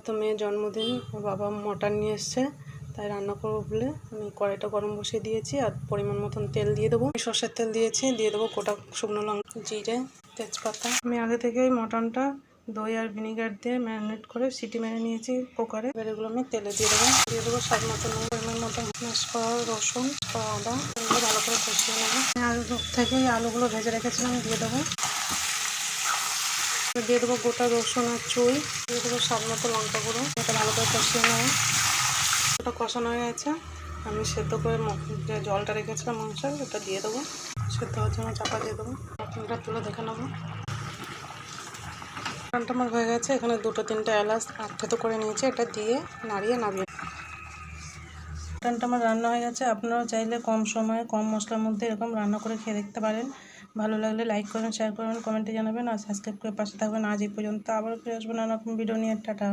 তো মেয়ের জন্মদিন, বাবা মটন নিয়ে এসছে, তাই রান্না করবো বলে আমি কড়াইটা গরম বসিয়ে দিয়েছি। আর পরিমাণ মতন তেল দিয়ে দেবো। সর্ষের তেল দিয়েছি, দিয়ে দেবো গোটা শুকনো লঙ্কা, জিরে, তেজপাতা। আমি আগে থেকেই মটনটা দই আর ভিনিগার দিয়ে ম্যারিনেট করে সিটি মেরে নিয়েছি কুকারে। এবার এগুলো আমি তেলে দিয়ে দেবো স্বাদ মতন, পরিমাণ মতন ম্যাশ করা রসুন, আদা, এগুলো ভালো করে কষিয়ে নেবো। আলু থেকেই আলুগুলো ভেজে রেখেছিলাম দিয়ে দেবো। দিয়ে দেবো গোটা রসুন আর চুই, দিয়ে দেবো স্বাদ মতো লঙ্কা গুঁড়ো। এটা ভালো করে কষিয়ে নেবো। ওটা কষানো হয়ে গেছে, আমি সেদ্ধ করে যে জলটা রেখেছিলাম মাংসের, ওটা দিয়ে দেবো। সেদ্ধ হওয়ার জন্য চাপা দিয়ে দেবো। মটনটা তুলে দেখে নেবো। মটনটা আমার হয়ে গেছে। এখানে 2-3টে এলাচ থেতো করে নিয়েছি, এটা দিয়ে নাড়িয়ে নামিয়ে। মটনটা আমার রান্না হয়ে গেছে। আপনারাও চাইলে কম সময়ে কম মশলার মধ্যে এরকম রান্না করে খেয়ে দেখতে পারেন। ভালো লাগলে লাইক করবেন, শেয়ার করবেন, কমেন্টে জানাবেন আর সাবস্ক্রাইব করে পাশে থাকবেন। আজ এই পর্যন্ত, আবারও ফিরে আসবেন নানা রকম ভিডিও নিয়ে। টাটা।